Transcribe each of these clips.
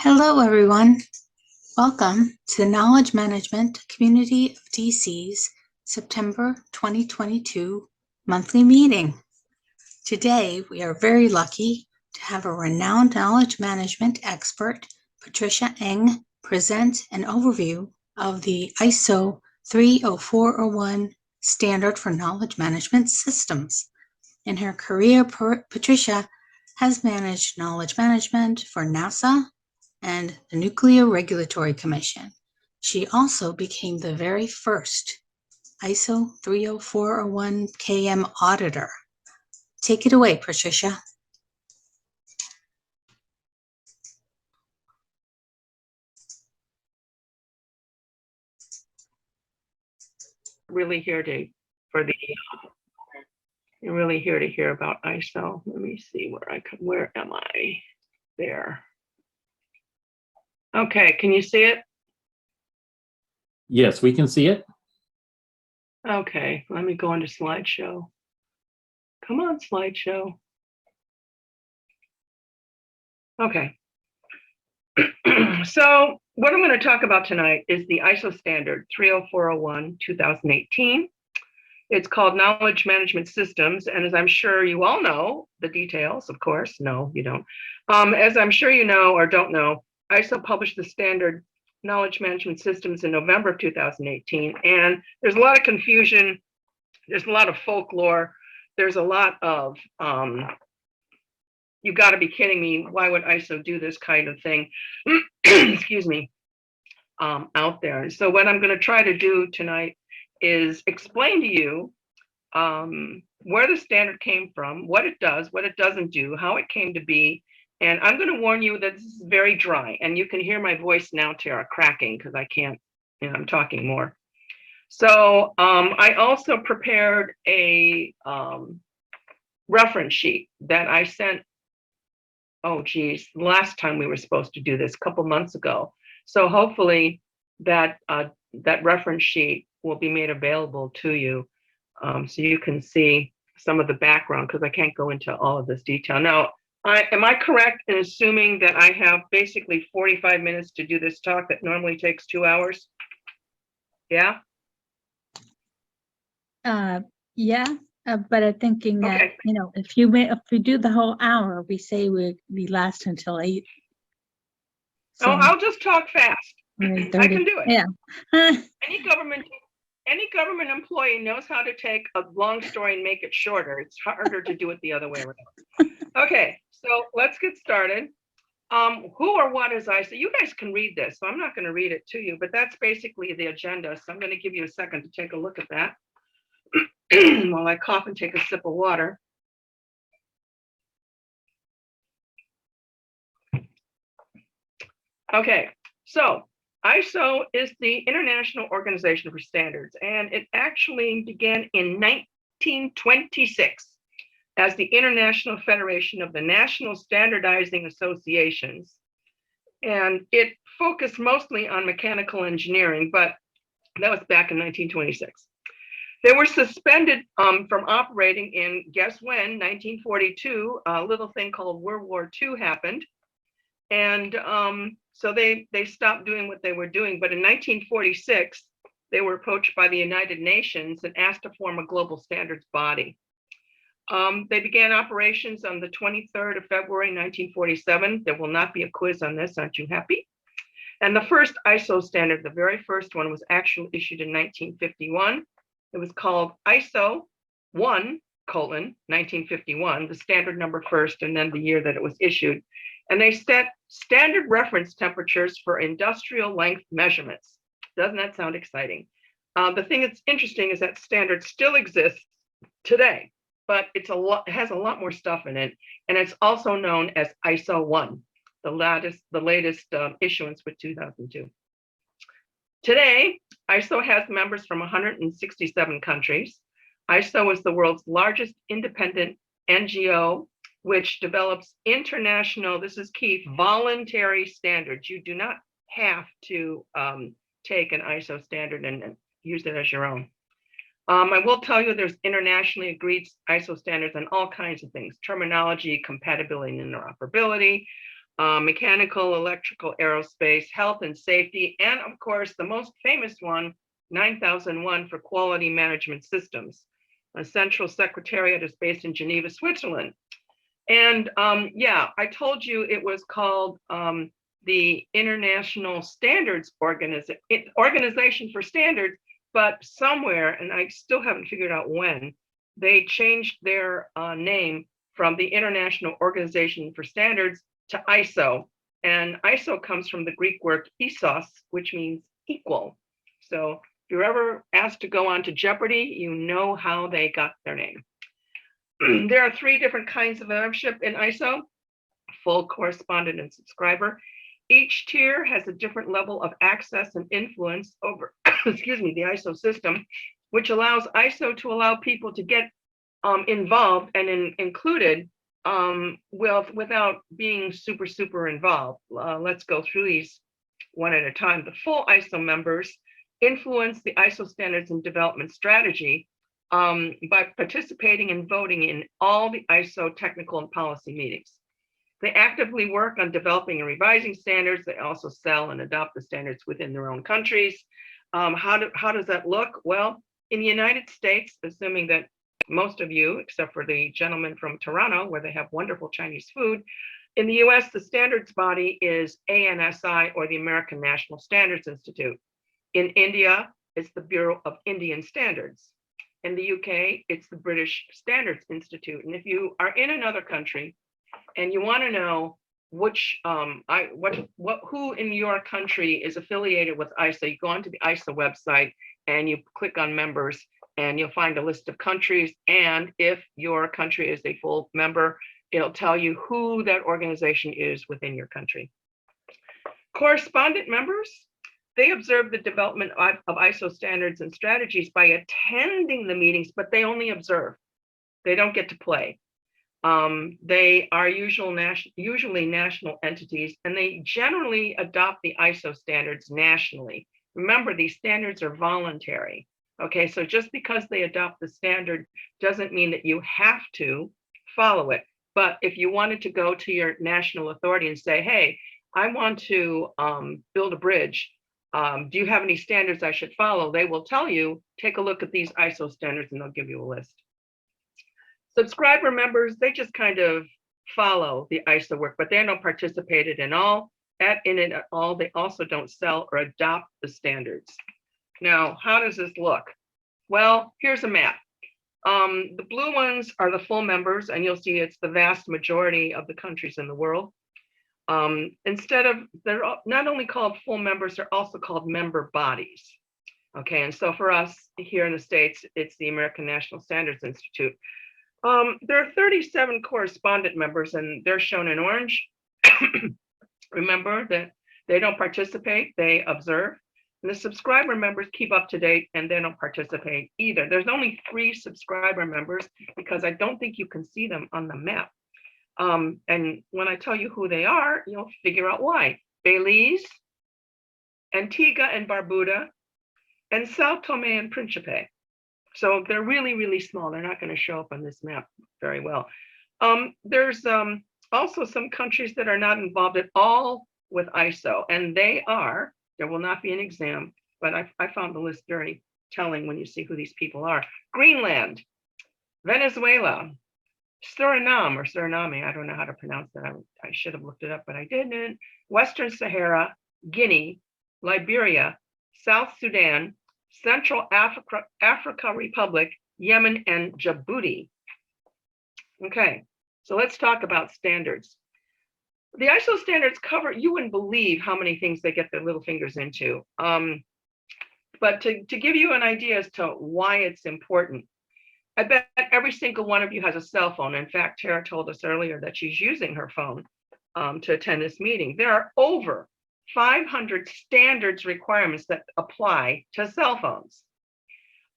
Hello, everyone. Welcome to the Knowledge Management Community of DC's September 2022 monthly meeting. Today, we are very lucky to have a renowned knowledge management expert, Patricia Eng, present an overview of the ISO 30401 standard for knowledge management systems. In her career, Patricia has managed knowledge management for NASA and the Nuclear Regulatory Commission. She also became the very first ISO 30401 KM Auditor. Take it away, Patricia. Really here to you're really here to hear about ISO. Let me see where am I? There. Okay, can you see it? Yes, we can see it. Okay, let me go into slideshow. Come on, slideshow. Okay. So what I'm going to talk about tonight is the ISO standard 30401 2018. It's called Knowledge Management Systems, and as I'm sure you all know, the details, of course, no, you don't. As I'm sure you know or don't know, ISO published the standard Knowledge Management Systems in November of 2018, and there's a lot of confusion, there's a lot of folklore, there's a lot of, you gotta be kidding me, why would ISO do this kind of thing, excuse me, out there. And so what I'm gonna try to do tonight is explain to you where the standard came from, what it does, what it doesn't do, how it came to be. And I'm going to warn you that this is very dry, and you can hear my voice now, Tara, cracking because I can't, I'm talking more. So I also prepared a reference sheet that I sent, oh geez, last time we were supposed to do this, a couple months ago. So hopefully that reference sheet will be made available to you so you can see some of the background, because I can't go into all of this detail. Now, am I correct in assuming that I have basically 45 minutes to do this talk that normally takes 2 hours? Yeah? Yeah, but I'm thinking that, Okay. if we do the whole hour, we say we last until 8. So I'll just talk fast. I 8:30. can do it. Yeah. Any government employee knows how to take a long story and make it shorter. It's harder to do it the other way around. Okay, so let's get started. Who or what is ISO? You guys can read this, so I'm not going to read it to you, but that's basically the agenda. So I'm going to give you a second to take a look at that while I cough and take a sip of water. Okay, so ISO is the International Organization for Standards, and it actually began in 1926 as the International Federation of the National Standardizing Associations. And it focused mostly on mechanical engineering, but that was back in 1926. They were suspended from operating in, guess when, 1942, a little thing called World War II happened. And so they stopped doing what they were doing. But in 1946, they were approached by the United Nations and asked to form a global standards body. They began operations on the 23rd of February, 1947. There will not be a quiz on this, aren't you happy? And the first ISO standard, the very first one, was actually issued in 1951. It was called ISO 1:1951, the standard number first, and then the year that it was issued. And they set standard reference temperatures for industrial length measurements. Doesn't that sound exciting? The thing that's interesting is that standard still exists today, but it has a lot more stuff in it. And it's also known as ISO 1, the latest issuance with 2002. Today, ISO has members from 167 countries. ISO is the world's largest independent NGO, which develops international, this is key, voluntary standards. You do not have to take an ISO standard and use it as your own. I will tell you there's internationally agreed ISO standards on all kinds of things: terminology, compatibility, and interoperability, mechanical, electrical, aerospace, health and safety, and of course, the most famous one, 9001 for quality management systems. A central secretariat is based in Geneva, Switzerland. And yeah, I told you it was called the International Standards Organization for Standards, but somewhere, and I still haven't figured out when, they changed their name from the International Organization for Standards to ISO. And ISO comes from the Greek word isos, which means equal. So if you're ever asked to go on to Jeopardy, you know how they got their name. There are 3 different kinds of membership in ISO: full, correspondent, and subscriber. Each tier has a different level of access and influence over, excuse me, the ISO system, which allows ISO to allow people to get involved and included without being super involved. Let's go through these one at a time. The full ISO members influence the ISO standards and development strategy by participating and voting in all the ISO technical and policy meetings. They actively work on developing and revising standards. They also sell and adopt the standards within their own countries. How does that look? Well, in the United States, assuming that most of you, except for the gentleman from Toronto, where they have wonderful Chinese food, in the US, the standards body is ANSI, or the American National Standards Institute. In India, it's the Bureau of Indian Standards. In the UK, it's the British Standards Institute. And if you are in another country and you want to know which who in your country is affiliated with ISO, you go onto the ISO website and you click on members, and you'll find a list of countries. And if your country is a full member, it'll tell you who that organization is within your country. Correspondent members, they observe the development of ISO standards and strategies by attending the meetings, but they only observe. They don't get to play. They are usually national entities, and they generally adopt the ISO standards nationally. Remember, these standards are voluntary. Okay, so just because they adopt the standard doesn't mean that you have to follow it. But if you wanted to go to your national authority and say, hey, I want to build a bridge, do you have any standards I should follow? They will tell you, take a look at these ISO standards, and they'll give you a list. Subscriber members, they just kind of follow the ISO work, but they don't participate in it at all. They also don't sell or adopt the standards. Now, how does this look? Well, here's a map. The blue ones are the full members, and you'll see it's the vast majority of the countries in the world. They're not only called full members, they're also called member bodies. Okay, and so for us here in the States, it's the American National Standards Institute. There are 37 correspondent members, and they're shown in orange. Remember that they don't participate, they observe. And the subscriber members keep up to date, and they don't participate either. There's only 3 subscriber members because I don't think you can see them on the map. And when I tell you who they are, you'll figure out why. Belize, Antigua and Barbuda, and Sao Tome and Principe. So they're really small. They're not going to show up on this map very well. There's also some countries that are not involved at all with ISO, and they are, there will not be an exam, but I found the list very telling when you see who these people are. Greenland, Venezuela, Suriname or Suriname, I don't know how to pronounce that. I should have looked it up, but I didn't. Western Sahara, Guinea, Liberia, South Sudan, Central Africa Republic, Yemen, and Djibouti. Okay, so let's talk about standards. The ISO standards cover, you wouldn't believe how many things they get their little fingers into. But to give you an idea as to why it's important, I bet every single one of you has a cell phone. In fact, Tara told us earlier that she's using her phone to attend this meeting. There are over 500 standards requirements that apply to cell phones.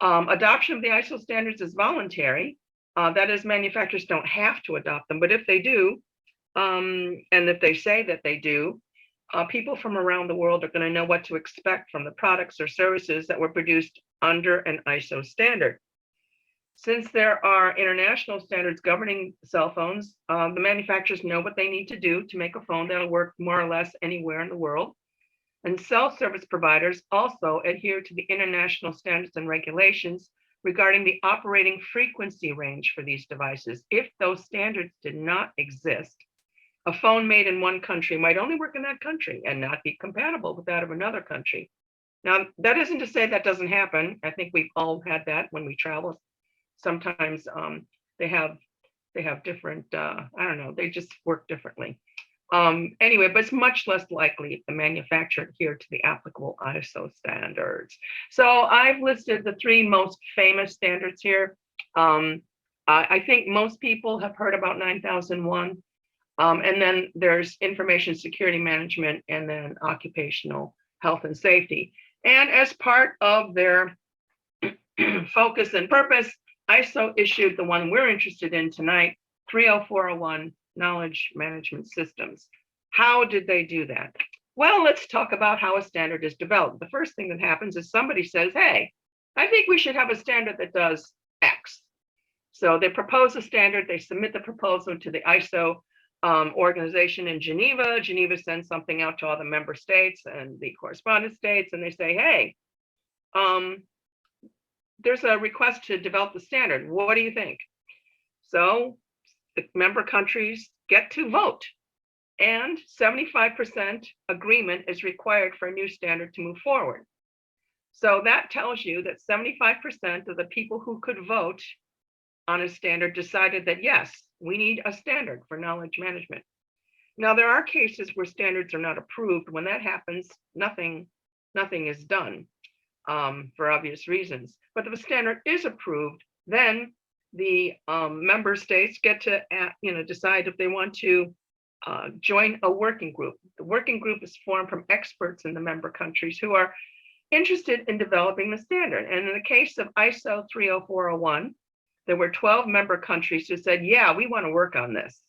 Adoption of the ISO standards is voluntary. That is, manufacturers don't have to adopt them, but if they do, and if they say that they do, people from around the world are going to know what to expect from the products or services that were produced under an ISO standard. Since there are international standards governing cell phones, the manufacturers know what they need to do to make a phone that'll work more or less anywhere in the world. And cell service providers also adhere to the international standards and regulations regarding the operating frequency range for these devices. If those standards did not exist, a phone made in one country might only work in that country and not be compatible with that of another country. Now, that isn't to say that doesn't happen. I think we've all had that when we travel. Sometimes they have different, I don't know, they just work differently. Anyway, but it's much less likely if the manufacturer adhered to the applicable ISO standards. So I've listed the 3 most famous standards here. I think most people have heard about 9001. And then there's information security management, and then occupational health and safety. And as part of their focus and purpose, ISO issued the one we're interested in tonight, 30401, Knowledge Management Systems. How did they do that? Well, let's talk about how a standard is developed. The first thing that happens is somebody says, hey, I think we should have a standard that does X. So they propose a standard, they submit the proposal to the ISO organization in Geneva. Geneva sends something out to all the member states and the correspondent states, and they say, hey, there's a request to develop the standard. What do you think? So the member countries get to vote, and 75% agreement is required for a new standard to move forward. So that tells you that 75% of the people who could vote on a standard decided that, yes, we need a standard for knowledge management. Now, there are cases where standards are not approved. When that happens, nothing is done for obvious reasons. But if a standard is approved, then the member states get to decide if they want to join a working group. The working group is formed from experts in the member countries who are interested in developing the standard. And in the case of ISO 30401, there were 12 member countries who said, yeah, we want to work on this.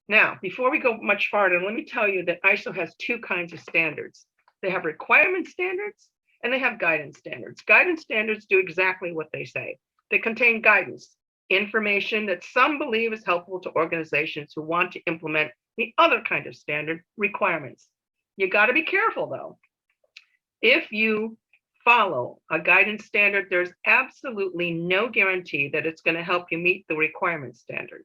Now, before we go much farther, let me tell you that ISO has 2 kinds of standards. They have requirement standards and they have guidance standards. Guidance standards do exactly what they say. They contain guidance, information that some believe is helpful to organizations who want to implement the other kind of standard, requirements. You got to be careful though. If you follow a guidance standard, there's absolutely no guarantee that it's going to help you meet the requirement standard.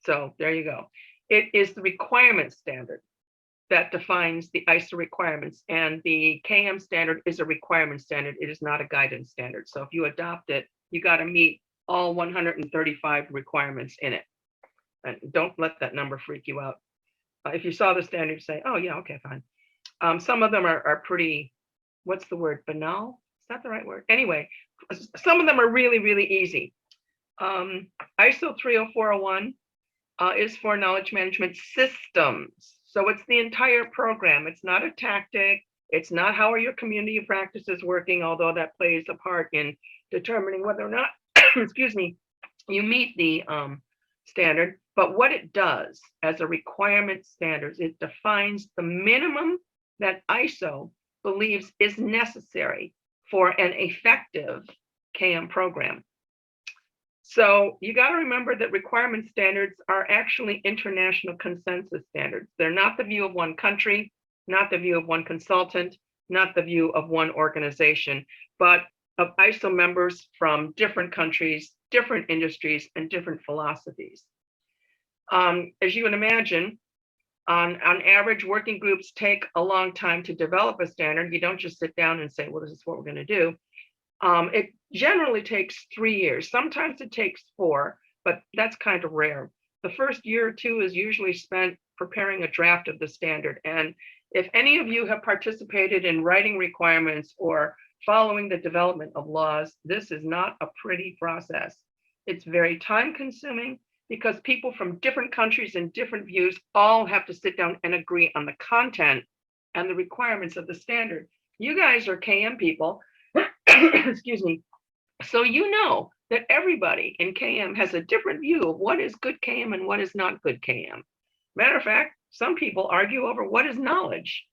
So there you go. It is the requirement standard that defines the ISO requirements, and the KM standard is a requirement standard. It is not a guidance standard. So if you adopt it, you got to meet all 135 requirements in it. And don't let that number freak you out. If you saw the standard, you say, oh yeah, okay, fine. Some of them are pretty, what's the word, banal? Is that the right word? Anyway, some of them are really, really easy. ISO 30401 is for knowledge management systems. So it's the entire program. It's not a tactic. It's not how are your community of practices working, although that plays a part in determining whether or not, excuse me, you meet the standard. But what it does as a requirement standard, it defines the minimum that ISO believes is necessary for an effective KM program. So you got to remember that requirement standards are actually international consensus standards. They're not the view of one country, not the view of one consultant, not the view of one organization, but of ISO members from different countries, different industries, and different philosophies. As you can imagine, on average, working groups take a long time to develop a standard. You don't just sit down and say, well, this is what we're going to do. It generally takes 3 years. Sometimes it takes 4, but that's kind of rare. The first year or 2 is usually spent preparing a draft of the standard. And if any of you have participated in writing requirements or following the development of laws, this is not a pretty process. It's very time consuming because people from different countries and different views all have to sit down and agree on the content and the requirements of the standard. You guys are KM people. Excuse me. So you know that everybody in KM has a different view of what is good KM and what is not good KM. Matter of fact, some people argue over what is knowledge.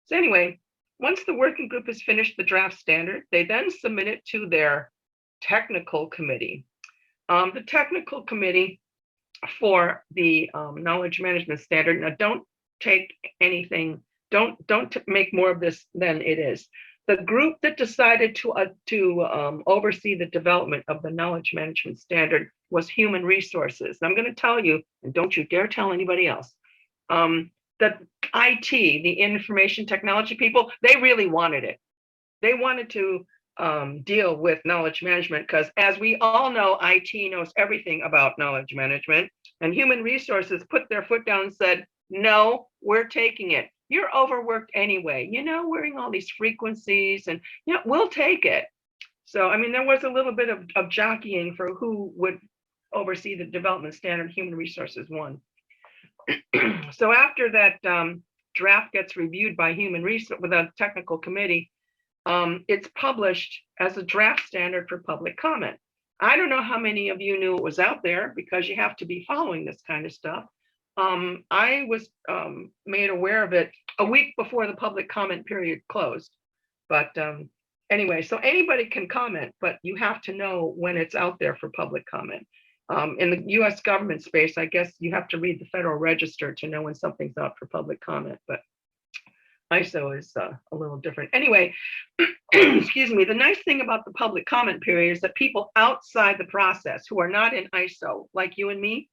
So anyway, once the working group has finished the draft standard, they then submit it to their technical committee. The technical committee for the knowledge management standard. Now, don't take anything. Don't make more of this than it is. The group that decided to oversee the development of the knowledge management standard was Human Resources. And I'm going to tell you, and don't you dare tell anybody else, that IT, the information technology people, they really wanted it. They wanted to deal with knowledge management because, as we all know, IT knows everything about knowledge management. And Human Resources put their foot down and said, no, we're taking it. You're overworked anyway, wearing all these frequencies, and we'll take it. So, I mean, there was a little bit of jockeying for who would oversee the development standard. Human Resources won. So after that draft gets reviewed by Human Resources with a technical committee, it's published as a draft standard for public comment. I don't know how many of you knew it was out there because you have to be following this kind of stuff. I was made aware of it a week before the public comment period closed. But anyway, so anybody can comment, but you have to know when it's out there for public comment. In the US government space, I guess you have to read the Federal Register to know when something's out for public comment, but ISO is a little different. Anyway, excuse me, the nice thing about the public comment period is that people outside the process who are not in ISO, like you and me,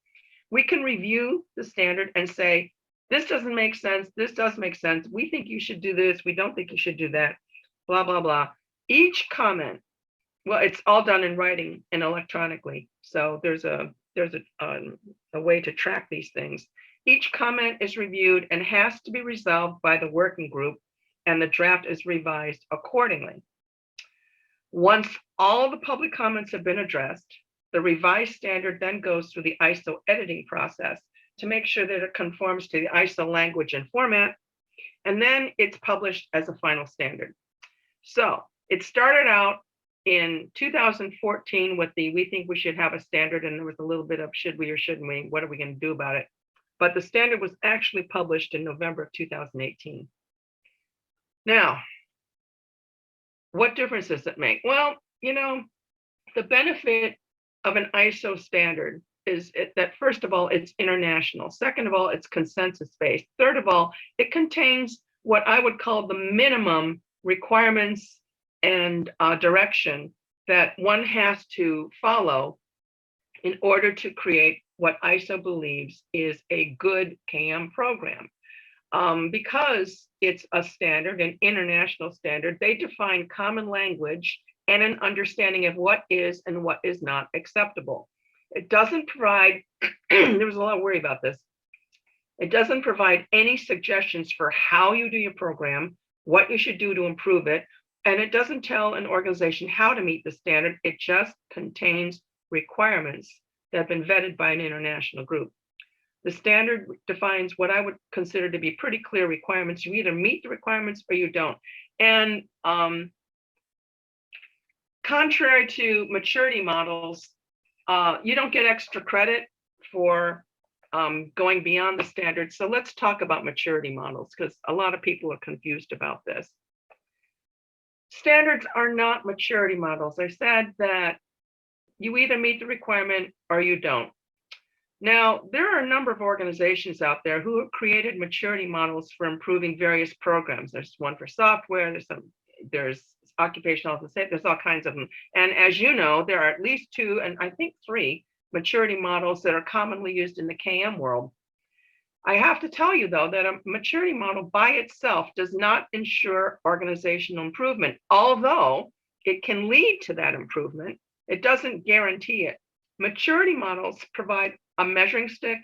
we can review the standard and say, this doesn't make sense, this does make sense, we think you should do this, we don't think you should do that, blah, blah, blah. Each comment, well, it's all done in writing and electronically. So there's a way to track these things. Each comment is reviewed and has to be resolved by the working group, and the draft is revised accordingly. Once all the public comments have been addressed, the revised standard then goes through the ISO editing process to make sure that it conforms to the ISO language and format, and then it's published as a final standard. So it started out in 2014 with the, we think we should have a standard, and there was a little bit of should we or shouldn't we, what are we going to do about it? But the standard was actually published in November of 2018. Now, what difference does it make? Well, the benefit of an ISO standard is that, first of all, it's international. Second of all, it's consensus-based. Third of all, it contains what I would call the minimum requirements and direction that one has to follow in order to create what ISO believes is a good KM program. Because it's a standard, an international standard, they define common language and an understanding of what is and what is not acceptable. It doesn't provide, there was a lot of worry about this. It doesn't provide any suggestions for how you do your program, what you should do to improve it, and it doesn't tell an organization how to meet the standard. It just contains requirements that have been vetted by an international group. The standard defines what I would consider to be pretty clear requirements. You either meet the requirements or you don't. And contrary to maturity models, you don't get extra credit for going beyond the standard. So let's talk about maturity models, because a lot of people are confused about this. Standards are not maturity models. I said that you either meet the requirement or you don't. Now, there are a number of organizations out there who have created maturity models for improving various programs. There's one for software, there's occupational health and safety, there's all kinds of them. And as you know, there are at least 2, and I think 3 maturity models that are commonly used in the KM world. I have to tell you, though, that a maturity model by itself does not ensure organizational improvement. Although it can lead to that improvement, it doesn't guarantee it. Maturity models provide a measuring stick,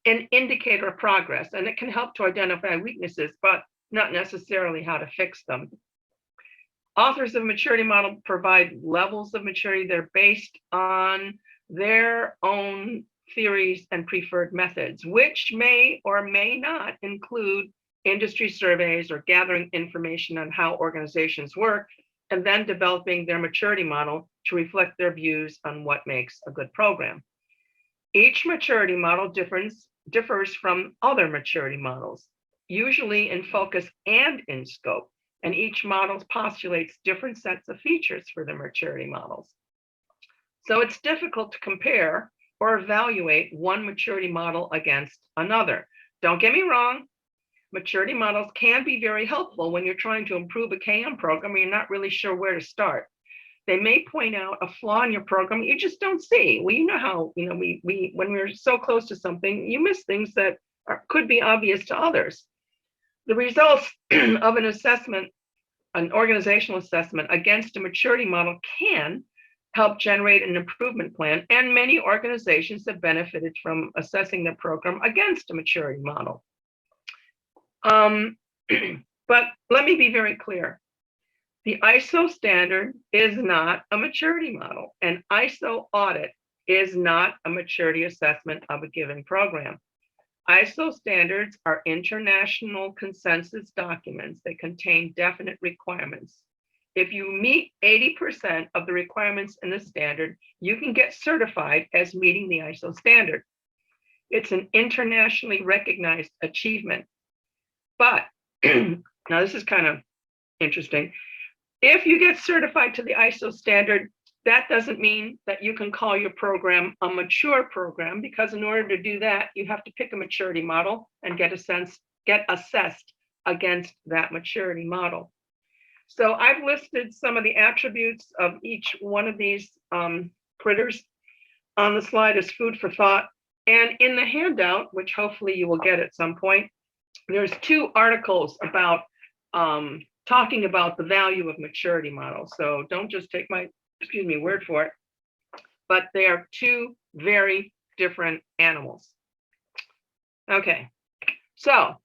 an indicator of progress, and it can help to identify weaknesses, but not necessarily how to fix them. Authors of a maturity model provide levels of maturity that are based on their own theories and preferred methods, which may or may not include industry surveys or gathering information on how organizations work, and then developing their maturity model to reflect their views on what makes a good program. Each maturity model differs from other maturity models, usually in focus and in scope, and each model postulates different sets of features for the maturity models. So it's difficult to compare or evaluate one maturity model against another. Don't get me wrong, maturity models can be very helpful when you're trying to improve a KM program and you're not really sure where to start. They may point out a flaw in your program you just don't see. Well, you know how, we when we're so close to something, you miss things that could be obvious to others. The results of an assessment, an organizational assessment against a maturity model can help generate an improvement plan, and many organizations have benefited from assessing their program against a maturity model. But let me be very clear. The ISO standard is not a maturity model. An ISO audit is not a maturity assessment of a given program. ISO standards are international consensus documents that contain definite requirements. If you meet 80% of the requirements in the standard, you can get certified as meeting the ISO standard. It's an internationally recognized achievement. But now this is kind of interesting. If you get certified to the ISO standard, that doesn't mean that you can call your program a mature program, because in order to do that, you have to pick a maturity model and get assessed against that maturity model. So I've listed some of the attributes of each one of these critters on the slide as food for thought. And in the handout, which hopefully you will get at some point, there's 2 articles about talking about the value of maturity models. So don't just take my, word for it, but they are 2 very different animals. Okay, so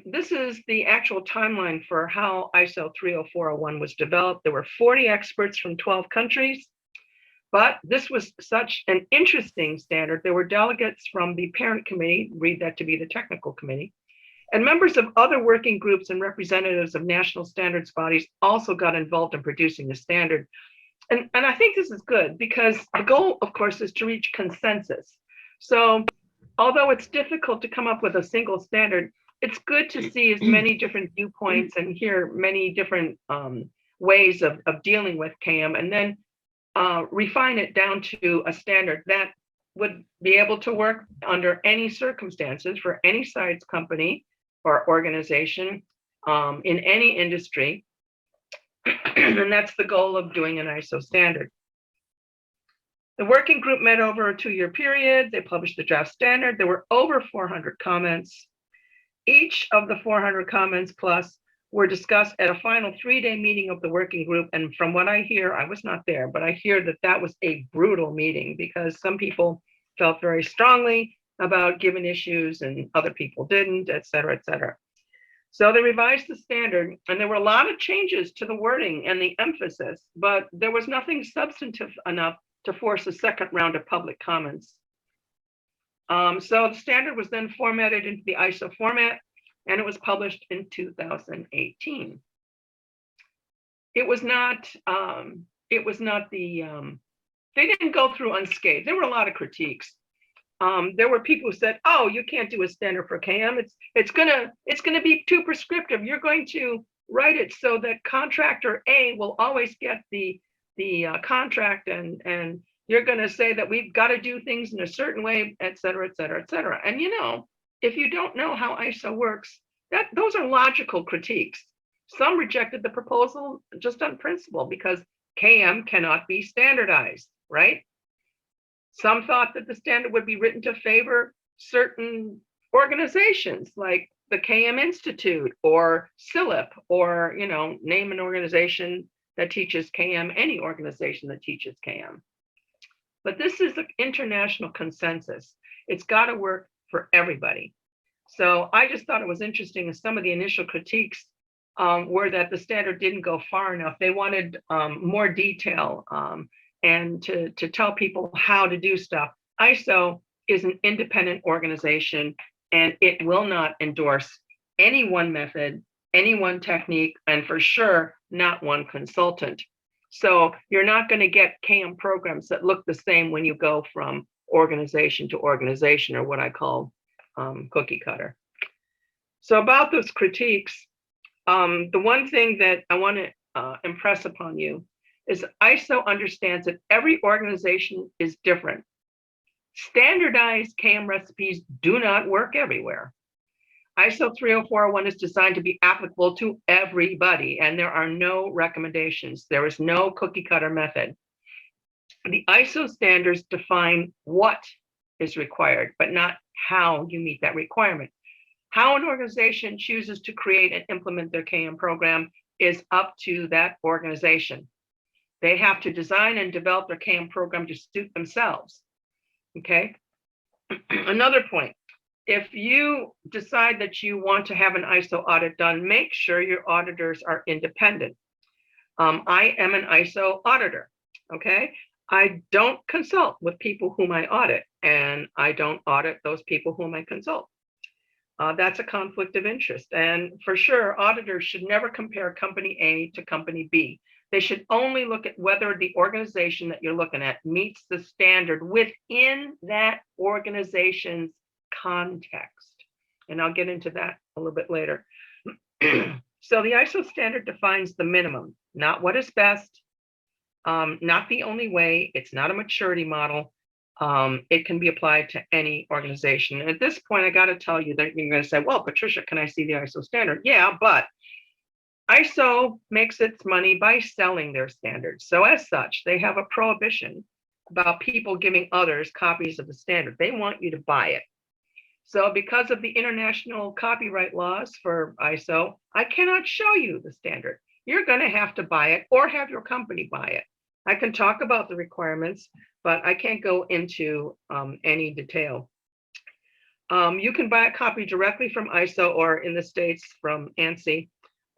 this is the actual timeline for how ISO 30401 was developed. There were 40 experts from 12 countries, but this was such an interesting standard. There were delegates from the parent committee, read that to be the technical committee, and members of other working groups and representatives of national standards bodies also got involved in producing the standard. And I think this is good because the goal, of course, is to reach consensus. So although it's difficult to come up with a single standard, it's good to see as many different viewpoints and hear many different ways of dealing with KM, and then refine it down to a standard that would be able to work under any circumstances for any size company or organization in any industry. And that's the goal of doing an ISO standard. The working group met over a 2-year period. They published the draft standard. There were over 400 comments. Each of the 400 comments plus were discussed at a final 3-day meeting of the working group. And from what I hear, I was not there, but I hear that that was a brutal meeting because some people felt very strongly about given issues and other people didn't, et cetera, et cetera. So they revised the standard, and there were a lot of changes to the wording and the emphasis, but there was nothing substantive enough to force a second round of public comments. So the standard was then formatted into the ISO format, and it was published in 2018. It was not they didn't go through unscathed. There were a lot of critiques. There were people who said, "Oh, you can't do a standard for KM. It's gonna be too prescriptive. You're going to write it so that contractor A will always get the contract, and you're going to say that we've got to do things in a certain way, et cetera, et cetera, et cetera." And if you don't know how ISO works, those are logical critiques. Some rejected the proposal just on principle because KM cannot be standardized, right? Some thought that the standard would be written to favor certain organizations like the KM Institute or CILIP, or name an organization that teaches KM, any organization that teaches KM. But this is an international consensus. It's got to work for everybody. So I just thought it was interesting, as some of the initial critiques were that the standard didn't go far enough. They wanted more detail and to tell people how to do stuff. ISO is an independent organization, and it will not endorse any one method, any one technique, and for sure not one consultant. So you're not going to get KM programs that look the same when you go from organization to organization, or what I call cookie cutter. So about those critiques, the one thing that I want to impress upon you is ISO understands that every organization is different. Standardized KM recipes do not work everywhere. ISO 30401 is designed to be applicable to everybody, and there are no recommendations. There is no cookie cutter method. The ISO standards define what is required, but not how you meet that requirement. How an organization chooses to create and implement their KM program is up to that organization. They have to design and develop their KM program to suit themselves. Okay. Another point, if you decide that you want to have an ISO audit done, make sure your auditors are independent. I am an ISO auditor. Okay. I don't consult with people whom I audit, and I don't audit those people whom I consult. That's a conflict of interest. And for sure, auditors should never compare company A to company B. They should only look at whether the organization that you're looking at meets the standard within that organization's context. And I'll get into that a little bit later. So the ISO standard defines the minimum, not what is best, not the only way. It's not a maturity model. It can be applied to any organization. And at this point, I got to tell you that you're going to say, well, Patricia, can I see the ISO standard? Yeah, but ISO makes its money by selling their standards. So as such, they have a prohibition about people giving others copies of the standard. They want you to buy it. So because of the international copyright laws for ISO, I cannot show you the standard. You're going to have to buy it or have your company buy it. I can talk about the requirements, but I can't go into any detail. You can buy a copy directly from ISO or in the States from ANSI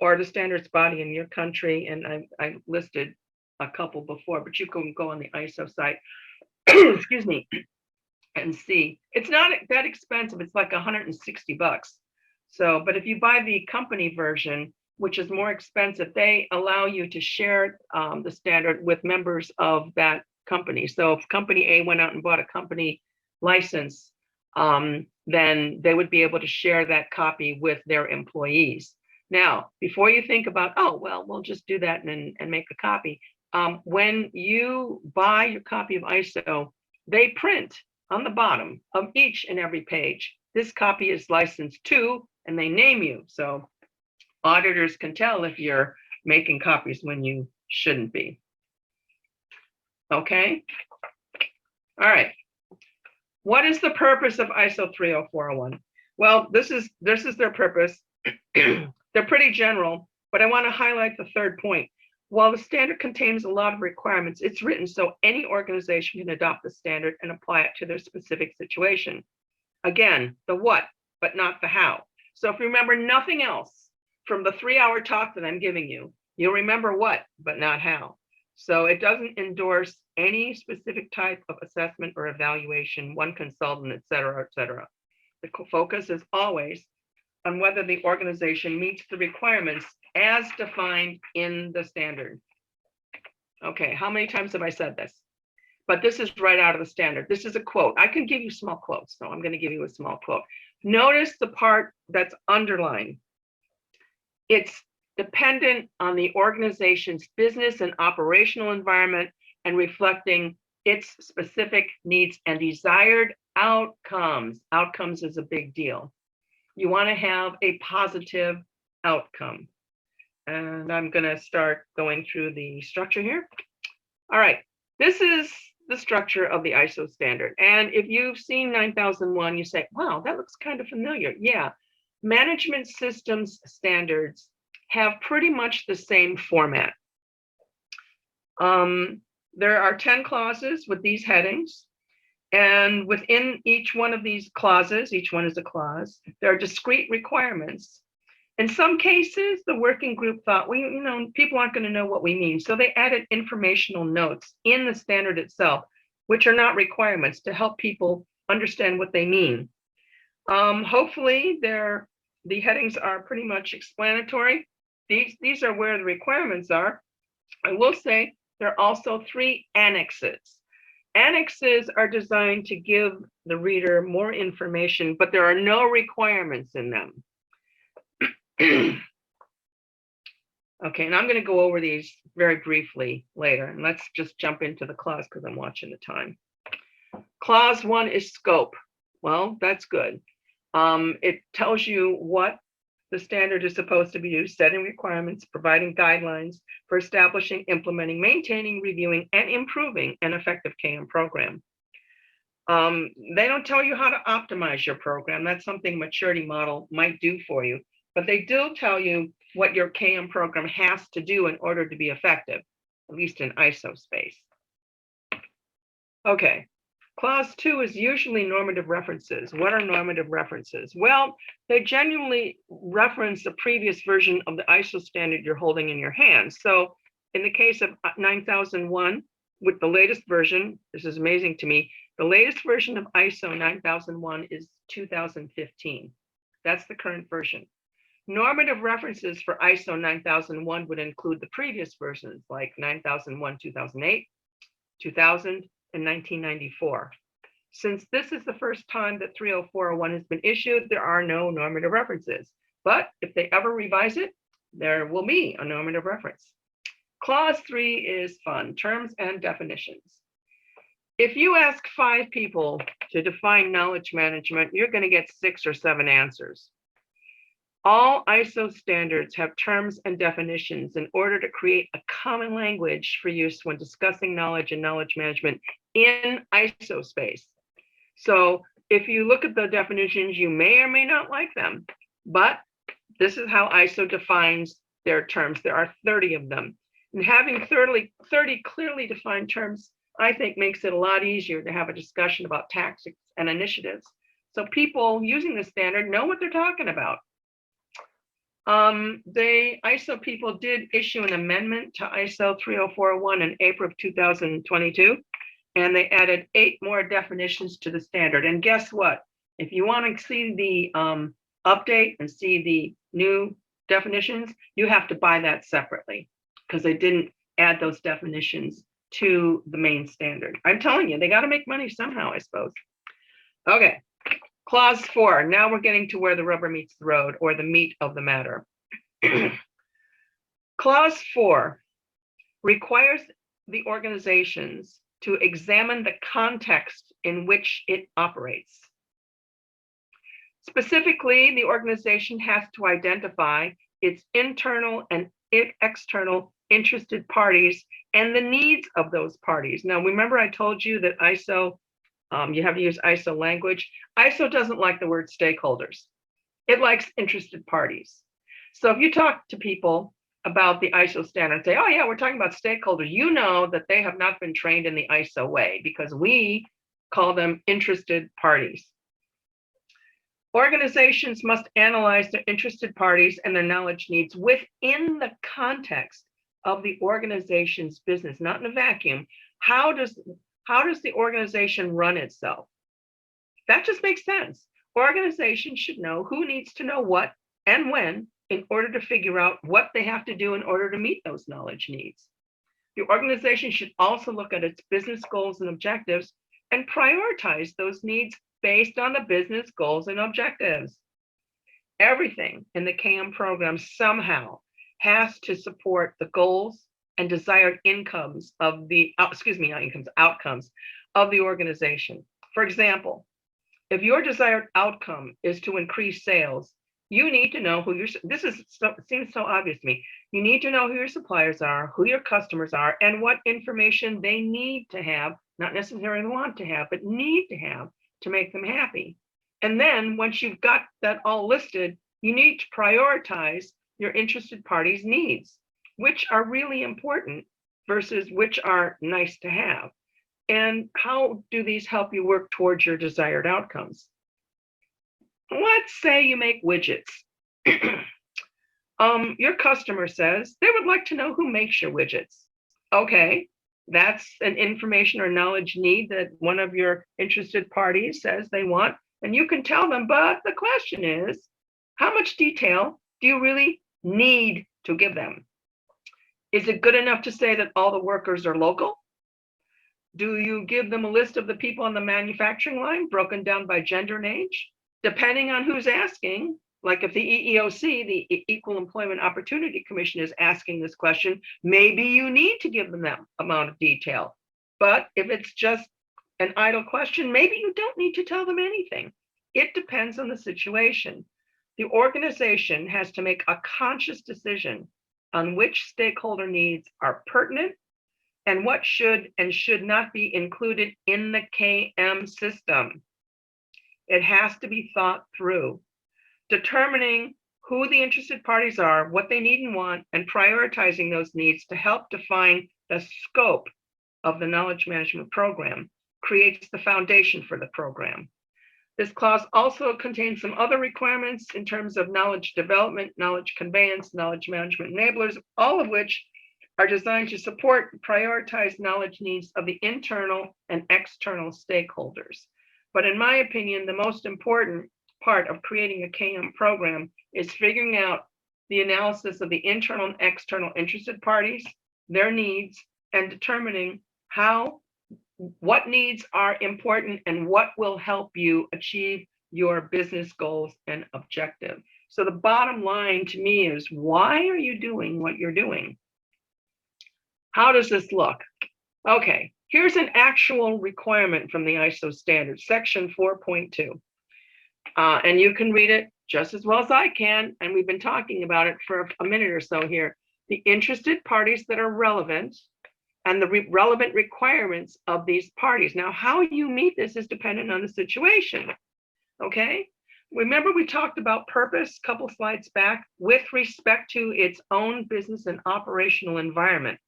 or the standards body in your country. And I listed a couple before, but you can go on the ISO site, excuse me, and see. It's not that expensive. It's like $160. So, but if you buy the company version, which is more expensive, they allow you to share the standard with members of that company. So if company A went out and bought a company license, then they would be able to share that copy with their employees. Now, before you think about, oh, well, we'll just do that and make a copy. When you buy your copy of ISO, they print on the bottom of each and every page, this copy is licensed to, and they name you. So auditors can tell if you're making copies when you shouldn't be. Okay. All right. What is the purpose of ISO 30401? Well, this is their purpose. They're pretty general, but I want to highlight the third point. While the standard contains a lot of requirements, it's written so any organization can adopt the standard and apply it to their specific situation. Again, the what, but not the how. So if you remember nothing else from the 3-hour talk that I'm giving you, you'll remember what, but not how. So it doesn't endorse any specific type of assessment or evaluation, one consultant, et cetera, et cetera. The focus is always on whether the organization meets the requirements as defined in the standard. Okay, how many times have I said this? But this is right out of the standard. This is a quote. I can give you small quotes, so I'm going to give you a small quote. Notice the part that's underlined. It's dependent on the organization's business and operational environment and reflecting its specific needs and desired outcomes. Outcomes is a big deal. You want to have a positive outcome. And I'm going to start going through the structure here. All right, this is the structure of the ISO standard. And if you've seen 9001, you say, wow, that looks kind of familiar. Yeah, management systems standards have pretty much the same format. There are 10 clauses with these headings. And within each one of these clauses, each one is a clause, there are discrete requirements. In some cases, the working group thought, well, you know, people aren't going to know what we mean. So they added informational notes in the standard itself, which are not requirements, to help people understand what they mean. Hopefully, the headings are pretty much explanatory. These are where the requirements are. I will say there are also 3 annexes. Annexes are designed to give the reader more information, but there are no requirements in them. Okay, and I'm going to go over these very briefly later. And let's just jump into the clause because I'm watching the time. Clause 1 is scope. Well, that's good. It tells you what the standard is supposed to be used, setting requirements, providing guidelines for establishing, implementing, maintaining, reviewing, and improving an effective KM program. They don't tell you how to optimize your program. That's something maturity model might do for you, but they do tell you what your KM program has to do in order to be effective, at least in ISO space. Okay. Clause 2 is usually normative references. What are normative references? Well, they genuinely reference the previous version of the ISO standard you're holding in your hand. So in the case of 9001, with the latest version, this is amazing to me, the latest version of ISO 9001 is 2015. That's the current version. Normative references for ISO 9001 would include the previous versions like 9001, 2008, 2000, and 1994. Since this is the first time that 30401 has been issued, there are no normative references. But if they ever revise it, there will be a normative reference. Clause 3 is fun, terms and definitions. If you ask 5 people to define knowledge management, you're going to get 6 or 7 answers. All ISO standards have terms and definitions in order to create a common language for use when discussing knowledge and knowledge management in ISO space. So if you look at the definitions, you may or may not like them, but this is how ISO defines their terms. There are 30 of them. And having 30 clearly defined terms, I think, makes it a lot easier to have a discussion about tactics and initiatives. So people using the standard know what they're talking about. ISO people did issue an amendment to ISO 30401 in April of 2022, and they added 8 more definitions to the standard. And guess what? If you want to see the update and see the new definitions, you have to buy that separately because they didn't add those definitions to the main standard. I'm telling you, they got to make money somehow, I suppose. Okay. Clause 4, now we're getting to where the rubber meets the road, or the meat of the matter. Clause 4 requires the organizations to examine the context in which it operates. Specifically, the organization has to identify its internal and external interested parties and the needs of those parties. Now, remember I told you that ISO, you have to use ISO language. ISO doesn't like the word stakeholders. It likes interested parties. So if you talk to people about the ISO standard and say, oh yeah, we're talking about stakeholders, you know that they have not been trained in the ISO way because we call them interested parties. Organizations must analyze their interested parties and their knowledge needs within the context of the organization's business, not in a vacuum. How does the organization run itself? That just makes sense. Organizations should know who needs to know what and when in order to figure out what they have to do in order to meet those knowledge needs. The organization should also look at its business goals and objectives and prioritize those needs based on the business goals and objectives. Everything in the KM program somehow has to support the goals and desired outcomes of the organization. For example, if your desired outcome is to increase sales, you need to know who seems so obvious to me. You need to know who your suppliers are, who your customers are, and what information they need to have, not necessarily want to have, but need to have to make them happy. And then once you've got that all listed, you need to prioritize your interested parties' needs, which are really important versus which are nice to have. And how do these help you work towards your desired outcomes? Let's say you make widgets. Your customer says they would like to know who makes your widgets. Okay, that's an information or knowledge need that one of your interested parties says they want, and you can tell them, but the question is, how much detail do you really need to give them? Is it good enough to say that all the workers are local? Do you give them a list of the people on the manufacturing line broken down by gender and age? Depending on who's asking, Like if the EEOC, the Equal Employment Opportunity Commission, is asking this question, maybe you need to give them that amount of detail. But if it's just an idle question, maybe you don't need to tell them anything. It depends on the situation. The organization has to make a conscious decision on which stakeholder needs are pertinent and what should and should not be included in the KM system. It has to be thought through. Determining who the interested parties are, what they need and want, and prioritizing those needs to help define the scope of the knowledge management program creates the foundation for the program. This clause also contains some other requirements in terms of knowledge development, knowledge conveyance, knowledge management enablers, all of which are designed to support and prioritize knowledge needs of the internal and external stakeholders. But in my opinion, the most important part of creating a KM program is figuring out the analysis of the internal and external interested parties, their needs, and determining what needs are important and what will help you achieve your business goals and objectives. So the bottom line to me is, why are you doing what you're doing? How does this look? Okay, here's an actual requirement from the ISO standard, section 4.2. And you can read it just as well as I can. And we've been talking about it for a minute or so here. The interested parties that are relevant and the relevant requirements of these parties. Now, how you meet this is dependent on the situation, okay? Remember we talked about purpose a couple slides back with respect to its own business and operational environment,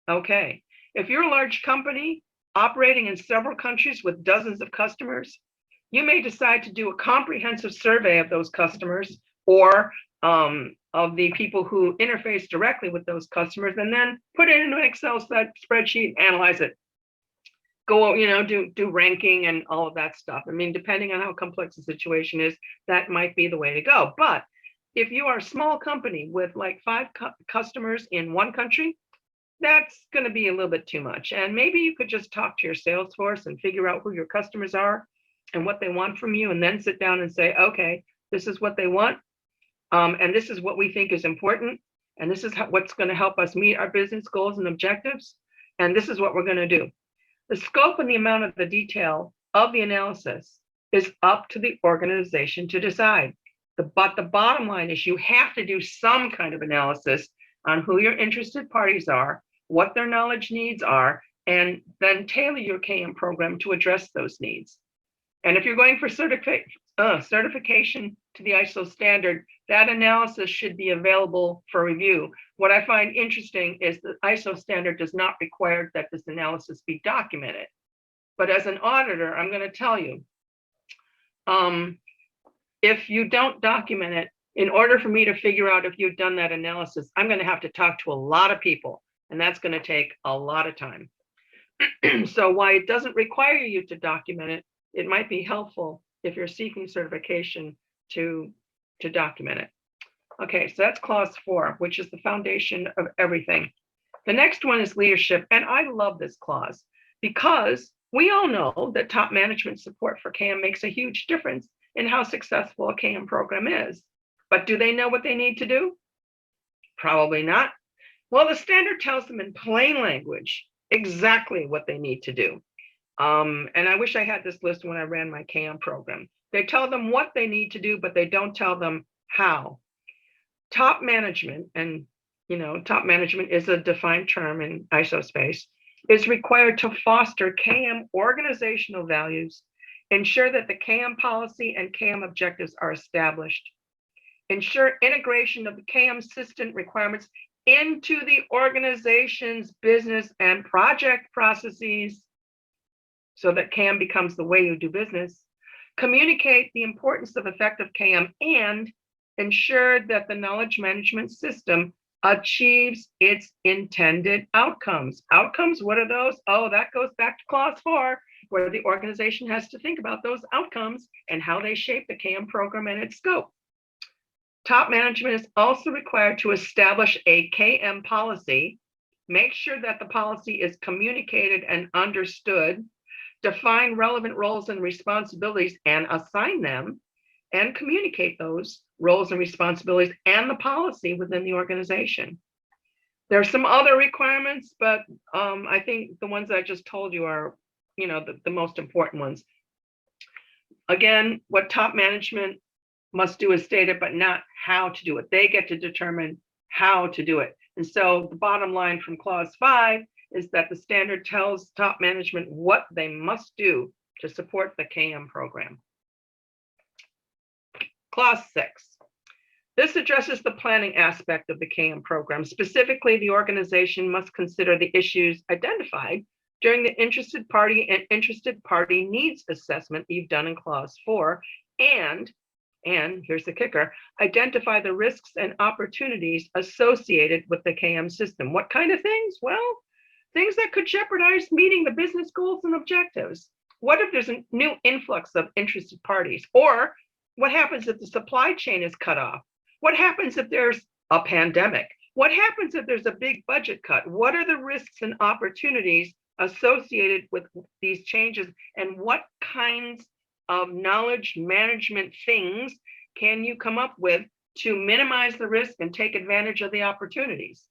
okay? If you're a large company operating in several countries with dozens of customers, you may decide to do a comprehensive survey of those customers or of the people who interface directly with those customers, and then put it into an Excel spreadsheet, analyze it, go, do ranking and all of that stuff. I mean, depending on how complex the situation is, that might be the way to go. But if you are a small company with like 5 customers in one country, that's going to be a little bit too much. And maybe you could just talk to your sales force and figure out who your customers are and what they want from you, and then sit down and say, okay, this is what they want. And this is what we think is important. And this is what's going to help us meet our business goals and objectives. And this is what we're going to do. The scope and the amount of the detail of the analysis is up to the organization to decide. But the bottom line is you have to do some kind of analysis on who your interested parties are, what their knowledge needs are, and then tailor your KM program to address those needs. And if you're going for certification to the ISO standard, that analysis should be available for review. What I find interesting is the ISO standard does not require that this analysis be documented. But as an auditor, I'm going to tell you, if you don't document it, in order for me to figure out if you've done that analysis, I'm going to have to talk to a lot of people, and that's going to take a lot of time. So while it doesn't require you to document it, it might be helpful if you're seeking certification to document it. Okay, so that's clause 4, which is the foundation of everything. The next one is leadership, and I love this clause because we all know that top management support for KM makes a huge difference in how successful a KM program is. But do they know what they need to do? Probably not. Well, the standard tells them in plain language exactly what they need to do. And I wish I had this list when I ran my KM program. They tell them what they need to do, but they don't tell them how. Top management, and top management is a defined term in ISO space, is required to foster KM organizational values, ensure that the KM policy and KM objectives are established, ensure integration of the KM system requirements into the organization's business and project processes so that KM becomes the way you do business, communicate the importance of effective KM, and ensure that the knowledge management system achieves its intended outcomes. Outcomes, what are those? Oh, that goes back to clause 4, where the organization has to think about those outcomes and how they shape the KM program and its scope. Top management is also required to establish a KM policy, make sure that the policy is communicated and understood, define relevant roles and responsibilities and assign them, and communicate those roles and responsibilities and the policy within the organization. There are some other requirements, but I think the ones I just told you are, the most important ones. Again, what top management must do is stated, but not how to do it. They get to determine how to do it. And so the bottom line from clause 5 is that the standard tells top management what they must do to support the KM program. Clause 6. This addresses the planning aspect of the KM program. Specifically, the organization must consider the issues identified during the interested party and interested party needs assessment you've done in clause 4, and here's the kicker, identify the risks and opportunities associated with the KM system. What kind of things? Well, things that could jeopardize meeting the business goals and objectives. What if there's a new influx of interested parties? Or what happens if the supply chain is cut off? What happens if there's a pandemic? What happens if there's a big budget cut? What are the risks and opportunities associated with these changes? And what kinds of knowledge management things can you come up with to minimize the risk and take advantage of the opportunities?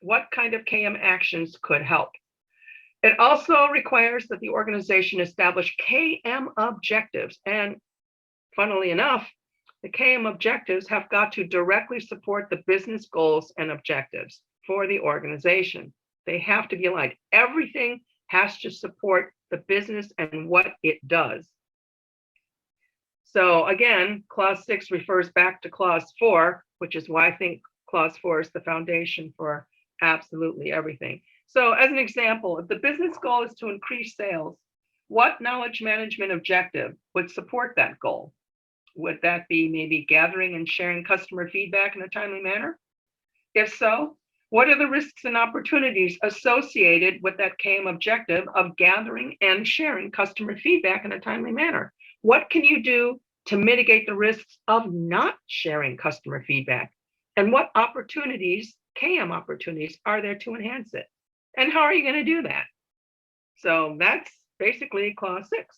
What kind of KM actions could help? It also requires that the organization establish KM objectives. And funnily enough, the KM objectives have got to directly support the business goals and objectives for the organization. They have to be aligned. Everything has to support the business and what it does. So again, clause 6 refers back to clause 4, which is why I think clause 4 is the foundation for absolutely everything. So as an example, if the business goal is to increase sales, what knowledge management objective would support that goal? Would that be maybe gathering and sharing customer feedback in a timely manner? If so, what are the risks and opportunities associated with that KM objective of gathering and sharing customer feedback in a timely manner? What can you do to mitigate the risks of not sharing customer feedback? And what opportunities, KM opportunities, are there to enhance it? And how are you going to do that? So that's basically clause 6.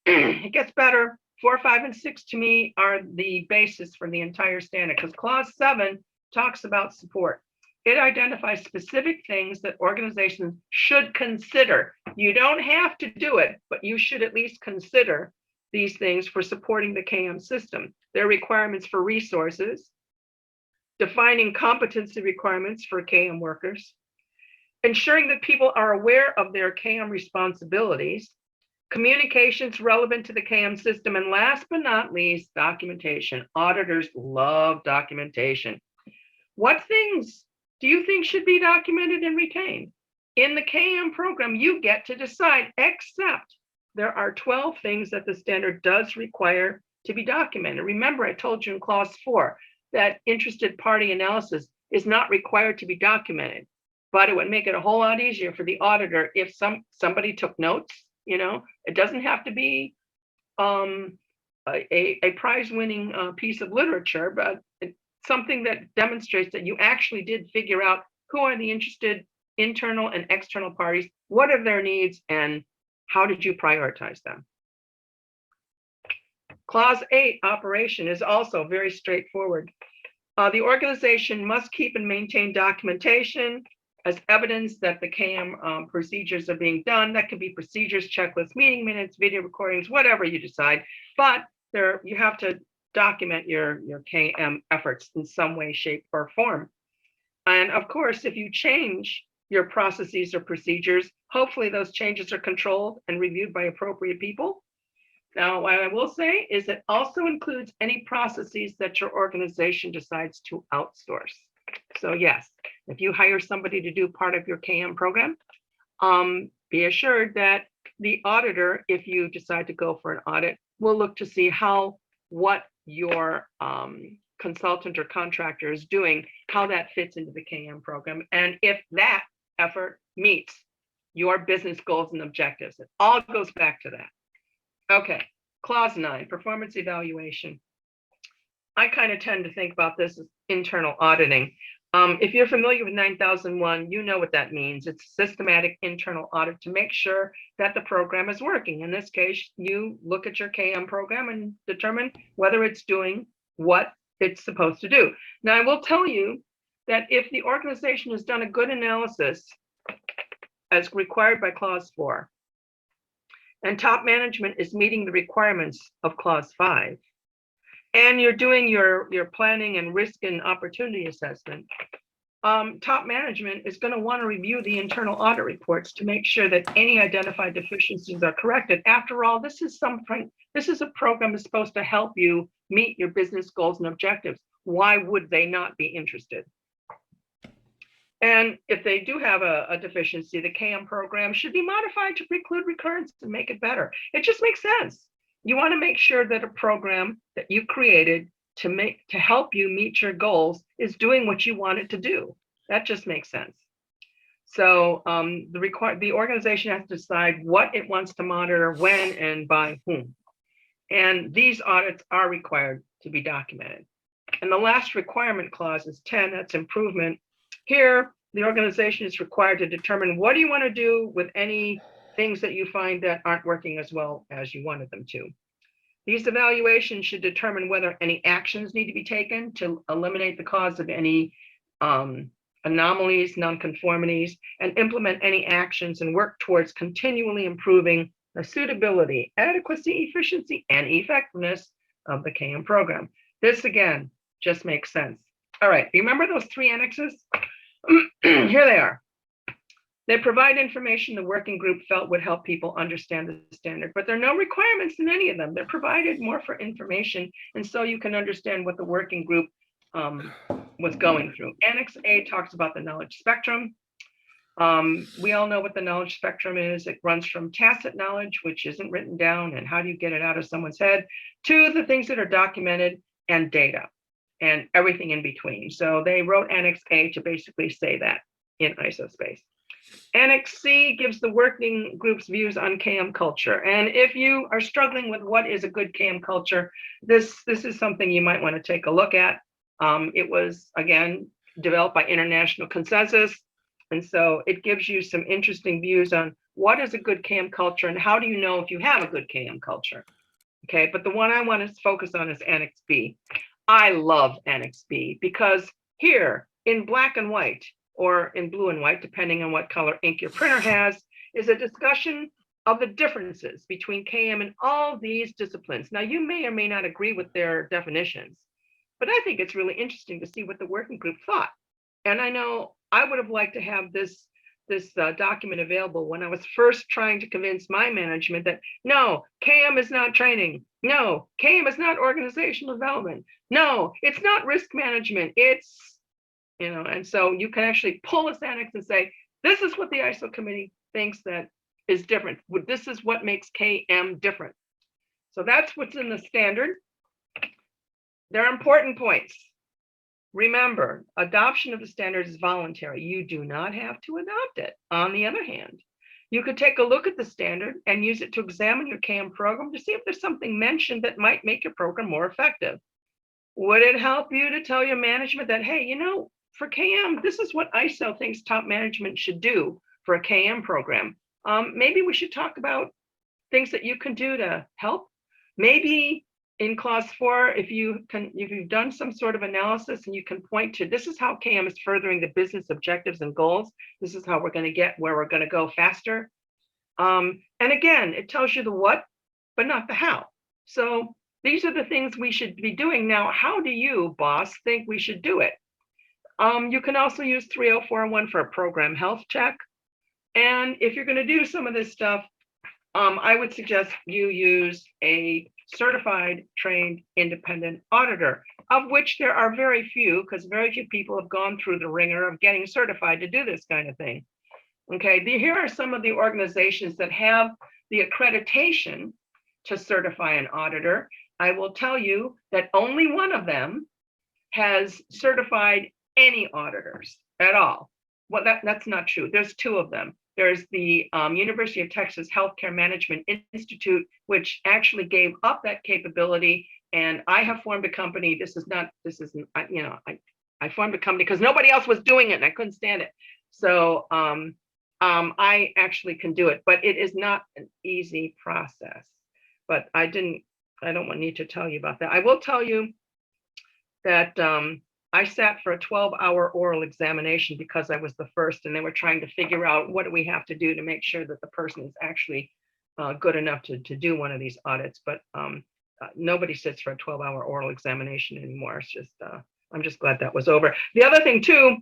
It gets better. 4, 5, and 6 to me are the basis for the entire standard, because clause 7 talks about support. It identifies specific things that organizations should consider. You don't have to do it, but you should at least consider these things for supporting the KM system. There are requirements for resources, defining competency requirements for KM workers, ensuring that people are aware of their KM responsibilities, communications relevant to the KM system, and last but not least, documentation. Auditors love documentation. What things do you think should be documented and retained? In the KM program, you get to decide, except there are 12 things that the standard does require to be documented. Remember, I told you in clause 4 that interested party analysis is not required to be documented, but it would make it a whole lot easier for the auditor if somebody took notes. It doesn't have to be a prize-winning piece of literature, but it's something that demonstrates that you actually did figure out who are the interested internal and external parties, what are their needs, and how did you prioritize them? Clause 8, operation, is also very straightforward. The organization must keep and maintain documentation as evidence that the KM procedures are being done. That could be procedures, checklists, meeting minutes, video recordings, whatever you decide. But you have to document your KM efforts in some way, shape, or form. And of course, if you change your processes or procedures, hopefully those changes are controlled and reviewed by appropriate people. Now, what I will say is it also includes any processes that your organization decides to outsource. So yes, if you hire somebody to do part of your KM program, be assured that the auditor, if you decide to go for an audit, will look to see what your consultant or contractor is doing, how that fits into the KM program, and if that effort meets your business goals and objectives. It all goes back to that. Okay, clause 9, performance evaluation. I kind of tend to think about this as internal auditing. If you're familiar with 9001, you know what that means. It's systematic internal audit to make sure that the program is working. In this case, you look at your KM program and determine whether it's doing what it's supposed to do. Now, I will tell you that if the organization has done a good analysis as required by Clause 4, and top management is meeting the requirements of Clause 5, and you're doing your planning and risk and opportunity assessment, top management is going to want to review the internal audit reports to make sure that any identified deficiencies are corrected. After all, this is a program that's supposed to help you meet your business goals and objectives. Why would they not be interested? And if they do have a deficiency, the KM program should be modified to preclude recurrence and make it better. It just makes sense. You want to make sure that a program that you created to help you meet your goals is doing what you want it to do. That just makes sense. So the organization has to decide what it wants to monitor, when, and by whom. And these audits are required to be documented. And the last requirement clause is 10, that's improvement. Here, the organization is required to determine what do you want to do with any things that you find that aren't working as well as you wanted them to. These evaluations should determine whether any actions need to be taken to eliminate the cause of any anomalies, nonconformities, and implement any actions and work towards continually improving the suitability, adequacy, efficiency, and effectiveness of the KM program. This, again, just makes sense. All right, remember those 3 annexes? Here they are. They provide information the working group felt would help people understand the standard, but there are no requirements in any of them. They're provided more for information, and so you can understand what the working group was going through. Annex A talks about the knowledge spectrum. We all know what the knowledge spectrum is. It runs from tacit knowledge, which isn't written down, and how do you get it out of someone's head, to the things that are documented and data, and everything in between. So they wrote Annex A to basically say that in ISO space. Annex C gives the working group's views on KM culture. And if you are struggling with what is a good KM culture, this is something you might want to take a look at. It was, again, developed by international consensus. And so it gives you some interesting views on what is a good KM culture and how do you know if you have a good KM culture. Okay, but the one I want to focus on is Annex B. I love Annex B because here in black and white, or in blue and white, depending on what color ink your printer has, is a discussion of the differences between KM and all these disciplines. Now, you may or may not agree with their definitions, but I think it's really interesting to see what the working group thought. And I know I would have liked to have this document available when I was first trying to convince my management that, no, KM is not training. No, KM is not organizational development. No, it's not risk management. It's, and so you can actually pull this annex and say, this is what the ISO committee thinks that is different. This is what makes KM different. So that's what's in the standard. There are important points. Remember, adoption of the standard is voluntary. You do not have to adopt it. On the other hand, you could take a look at the standard and use it to examine your KM program to see if there's something mentioned that might make your program more effective. Would it help you to tell your management that, hey, for KM, this is what ISO thinks top management should do for a KM program. Maybe we should talk about things that you can do to help. Maybe in clause 4, if you've done some sort of analysis and you can point to, this is how KM is furthering the business objectives and goals. This is how we're going to get where we're going to go faster. And again, it tells you the what, but not the how. So these are the things we should be doing. Now, how do you, boss, think we should do it? You can also use 30401 for a program health check. And if you're going to do some of this stuff, I would suggest you use a certified, trained, independent auditor, of which there are very few, because very few people have gone through the ringer of getting certified to do this kind of thing. Okay, here are some of the organizations that have the accreditation to certify an auditor. I will tell you that only one of them has certified any auditors at all. Well, that's not true. There's 2 of them. There's the University of Texas Healthcare Management Institute, which actually gave up that capability. And I have formed a company. This isn't, I formed a company because nobody else was doing it and I couldn't stand it. So I actually can do it, but it is not an easy process. But I don't need to tell you about that. I will tell you that I sat for a 12-hour oral examination because I was the first, and they were trying to figure out what do we have to do to make sure that the person is actually good enough to do one of these audits. But nobody sits for a 12-hour oral examination anymore. It's just, I'm just glad that was over. The other thing too,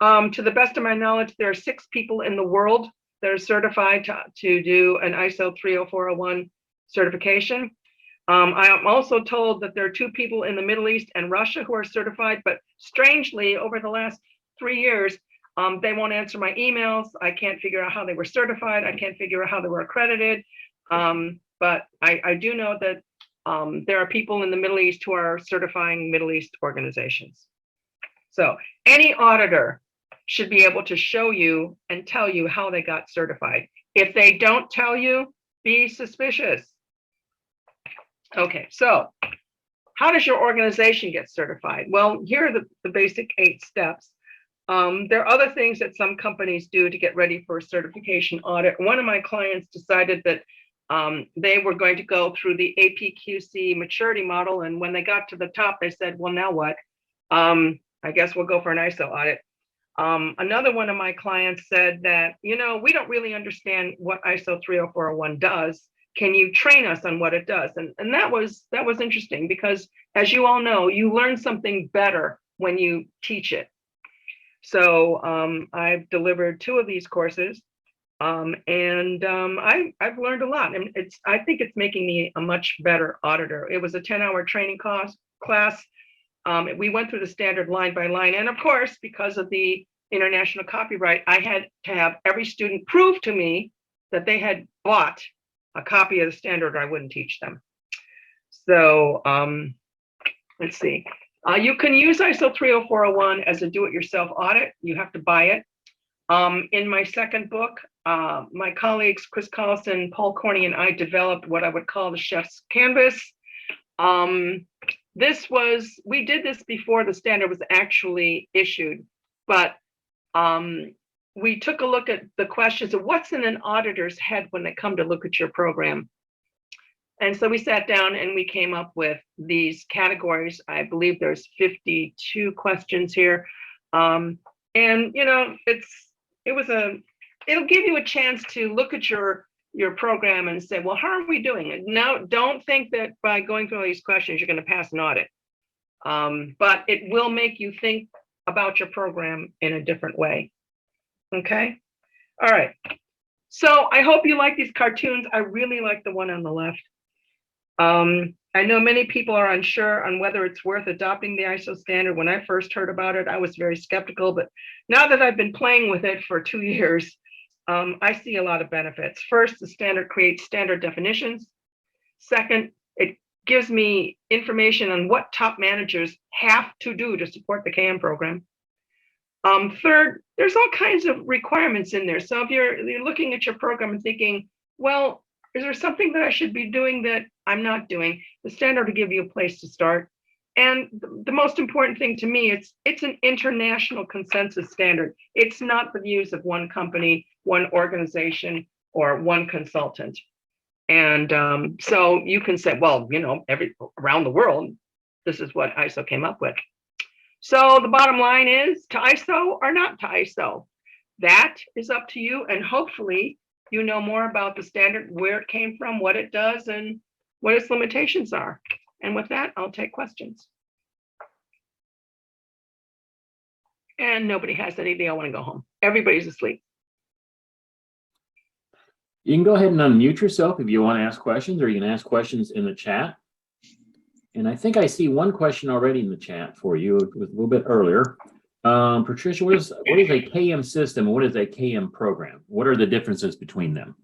to the best of my knowledge, there are 6 people in the world that are certified to do an ISO 30401 certification. I am also told that there are 2 people in the Middle East and Russia who are certified, but strangely, over the last 3 years, they won't answer my emails. I can't figure out how they were certified. I can't figure out how they were accredited. But I do know that there are people in the Middle East who are certifying Middle East organizations. So any auditor should be able to show you and tell you how they got certified. If they don't tell you, be suspicious. Okay, so how does your organization get certified? Well, here are the basic 8 steps. There are other things that some companies do to get ready for a certification audit. One of my clients decided that they were going to go through the APQC maturity model. And when they got to the top, they said, well, now what? I guess we'll go for an ISO audit. Another one of my clients said that, we don't really understand what ISO 30401 does. Can you train us on what it does? And that was interesting because, as you all know, you learn something better when you teach it. So I've delivered 2 of these courses, and I've learned a lot. And I think it's making me a much better auditor. It was a 10-hour training class. We went through the standard line by line, and of course, because of the international copyright, I had to have every student prove to me that they had bought a copy of the standard, or I wouldn't teach them. So let's see. You can use ISO 30401 as a do-it-yourself audit. You have to buy it. In my second book, my colleagues, Chris Collison, Paul Corney, and I developed what I would call the chef's canvas. We did this before the standard was actually issued, but we took a look at the questions of what's in an auditor's head when they come to look at your program. And so we sat down and we came up with these categories. I believe there's 52 questions here. And it'll give you a chance to look at your program and say, well, how are we doing it? Now, don't think that by going through all these questions, you're going to pass an audit. But it will make you think about your program in a different way. Okay. All right. So I hope you like these cartoons. I really like the one on the left. I know many people are unsure on whether it's worth adopting the ISO standard. When I first heard about it, I was very skeptical, but now that I've been playing with it for 2 years, I see a lot of benefits. First, the standard creates standard definitions. Second, it gives me information on what top managers have to do to support the KM program. Third, there's all kinds of requirements in there. So if you're looking at your program and thinking, well, is there something that I should be doing that I'm not doing? The standard will give you a place to start. And the most important thing to me, it's an international consensus standard. It's not the views of one company, one organization, or one consultant. And so you can say, well, around the world, this is what ISO came up with. So the bottom line is, to ISO or not to ISO, that is up to you. And hopefully you know more about the standard, where it came from, what it does, and what its limitations are. And with that, I'll take questions. And nobody has anything. I want to go home. Everybody's asleep. You can go ahead and unmute yourself if you want to ask questions, or you can ask questions in the chat. And I think I see one question already in the chat for you. It was a little bit earlier. Patricia, what is a KM system and what is a KM program? What are the differences between them?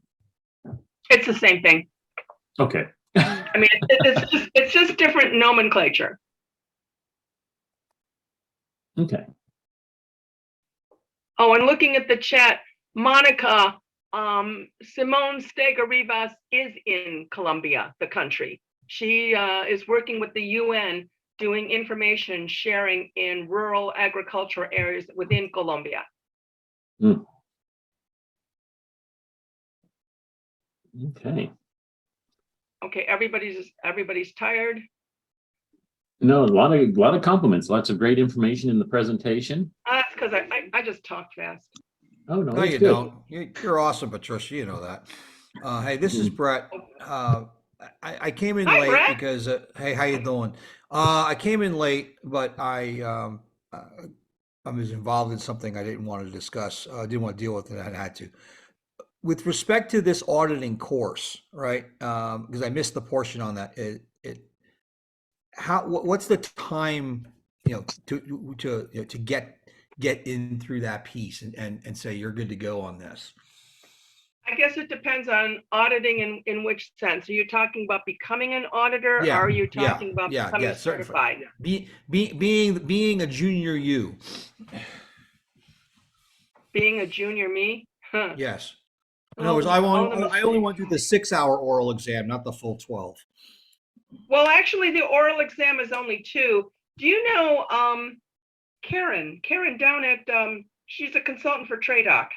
It's the same thing. Okay. I mean, it's just different nomenclature. Okay. Oh, and looking at the chat, Monica, Simone Stega Rivas is in Colombia, the country. She is working with the UN doing information sharing in rural agricultural areas within Colombia. Okay. Okay, everybody's tired. No, a lot of compliments, lots of great information in the presentation. That's because I just talk fast. Oh, no, No, that's you good. don't. You're awesome, Patricia. You know that. Hey, this is Brett. I came in Hi, late Brett. because hey, how you doing? I came in late, but I was involved in something I didn't want to discuss. Didn't want to deal with it. I had to. With respect to this auditing course, right? Because I missed the portion on that. What's the time, to get in through that piece and say you're good to go on this? I guess it depends on auditing in which sense. Are you talking about becoming an auditor? Yeah, Or are you talking about yeah, becoming yeah, certified? Being a junior you. Being a junior me? Huh. Yes. In other words, I only went through the 6-hour oral exam, not the full 12. Well, actually, the oral exam is only 2. Do you know Karen down at she's a consultant for TradeDoc.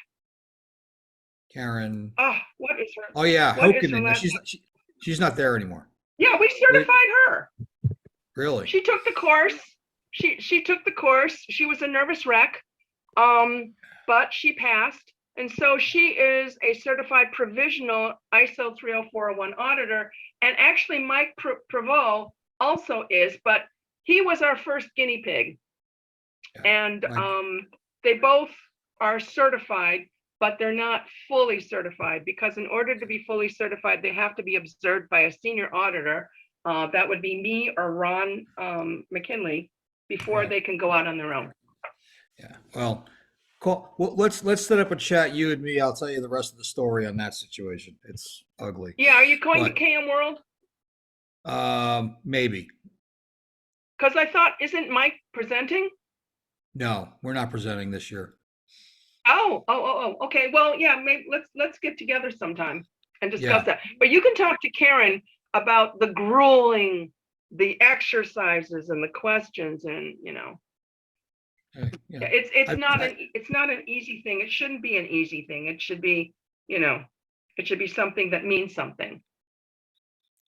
Karen. Oh, what is her? Oh yeah, what is her Hokeman. last She's not there anymore. Yeah, we certified her. Really? She took the course. She took the course. She was a nervous wreck, but she passed. And so she is a certified provisional ISO 30401 auditor. And actually Mike Prevost also is, but he was our first guinea pig. Yeah. And they both are certified, but they're not fully certified, because in order to be fully certified, they have to be observed by a senior auditor. That would be me or Ron McKinley before Right. they can go out on their own. Yeah. Well, cool. Well, let's set up a chat, you and me. I'll tell you the rest of the story on that situation. It's ugly. Yeah, are you going But- to KM World? Maybe. Because I thought, isn't Mike presenting? No, we're not presenting this year. Oh, okay. Well, yeah, maybe let's get together sometime and discuss Yeah. that. But you can talk to Karen about the grueling, the exercises and the questions, and Yeah. it's not an easy thing. It shouldn't be an easy thing. It should be, it should be something that means something.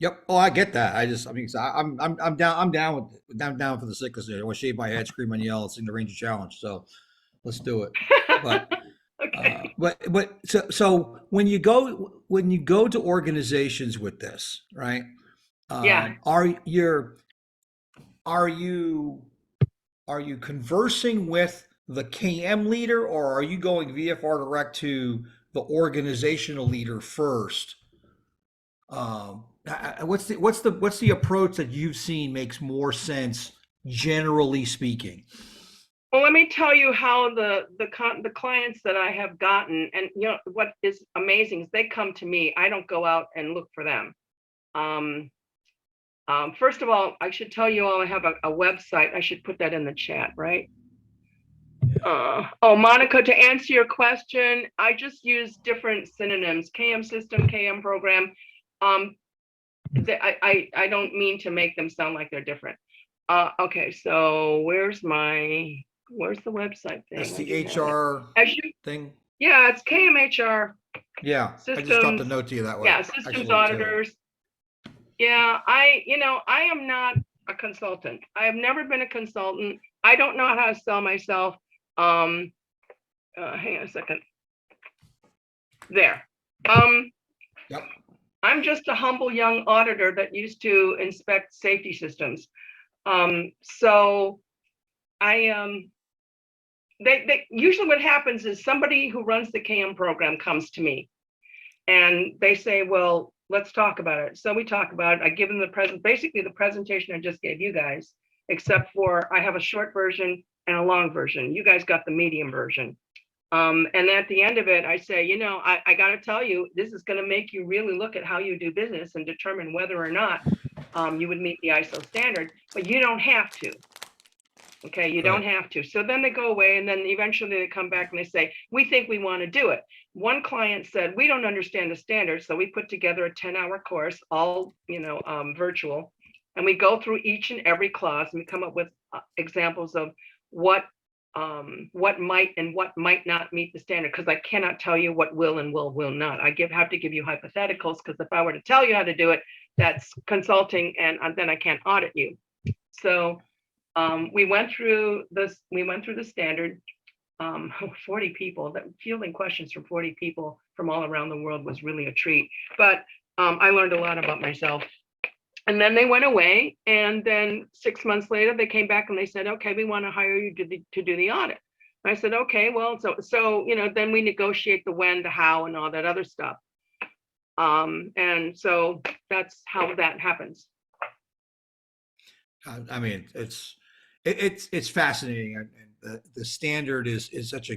Yep. Oh, I get that. I'm down for the sickness. I want to shave my head, scream and yell, and sing the Ranger Challenge. So let's do it. But Okay. So when you go to organizations with this, right? Yeah. Are you conversing with the KM leader, or are you going VFR direct to the organizational leader first? What's the approach that you've seen makes more sense, generally speaking? Well, let me tell you how the clients that I have gotten, and what is amazing is they come to me. I don't go out and look for them. First of all, I should tell you all I have a website. I should put that in the chat, right? Monica, to answer your question, I just use different synonyms: KM system, KM program. I don't mean to make them sound like they're different. Okay, so where's the website thing? That's the HR thing. Yeah, it's KMHR. Yeah, Systems, I just dropped a note to you that way. Yeah, systems auditors. Yeah, I am not a consultant. I have never been a consultant. I don't know how to sell myself. Hang on a second. There. Yep. I'm just a humble young auditor that used to inspect safety systems. So they usually what happens is somebody who runs the KM program comes to me and they say, well, let's talk about it. So we talk about it. I give them basically the presentation I just gave you guys, except for I have a short version and a long version. You guys got the medium version. And at the end of it, I say, I got to tell you, this is going to make you really look at how you do business and determine whether or not you would meet the ISO standard, but you don't have to. Okay, you don't have to. So then they go away, and then eventually they come back and they say, we think we want to do it. One client said, we don't understand the standard, so we put together a 10-hour course, all virtual. And we go through each and every clause and we come up with examples of what might and what might not meet the standard, because I cannot tell you what will and will not. I have to give you hypotheticals, because if I were to tell you how to do it, that's consulting, and then I can't audit you. So we went through the standard. 40 people, that fielding questions from 40 people from all around the world was really a treat. But I learned a lot about myself. And then they went away, and then 6 months later they came back and they said, okay, we want to hire you to do the audit. And I said, okay, well, so then we negotiate the when, the how, and all that other stuff. And so that's how that happens. I mean, it's fascinating, and the standard is such a.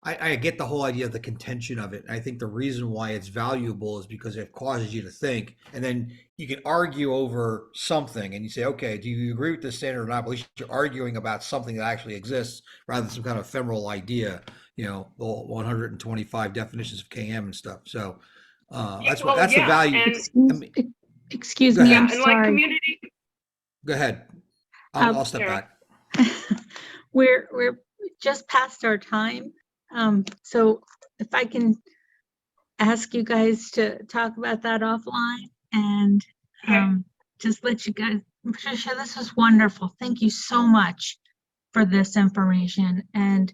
I get the whole idea of the contention of it. I think the reason why it's valuable is because it causes you to think, and then you can argue over something, and you say, okay, do you agree with this standard or not? But at least you're arguing about something that actually exists rather than some kind of ephemeral idea. The 125 definitions of KM and stuff. So that's the value. Excuse Go me, ahead. I'm And like sorry. community. Go ahead. I'll step Sarah. back. We're just past our time. So if I can ask you guys to talk about that offline and just let you guys, Patricia, this was wonderful. Thank you so much for this information. And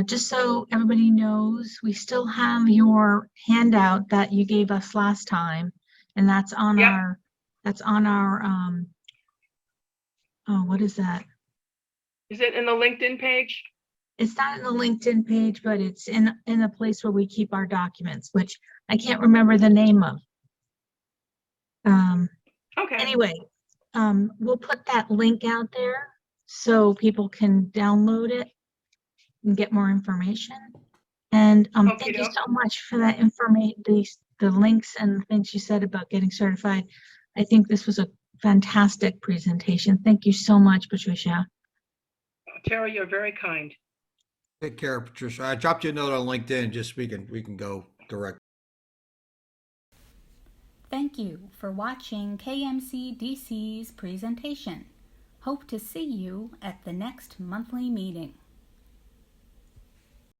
just so everybody knows, we still have your handout that you gave us last time, and that's on our, what is that? Is it in the LinkedIn page? It's not in the LinkedIn page, but it's in the place where we keep our documents, which I can't remember the name of. Okay. Anyway, we'll put that link out there so people can download it and get more information. And thank you so much for that information, the links and things you said about getting certified. I think this was a fantastic presentation. Thank you so much, Patricia. Tara, you're very kind. Take care, Patricia. I dropped you a note on LinkedIn. Just we can go direct. Thank you for watching KMCDC's presentation. Hope to see you at the next monthly meeting.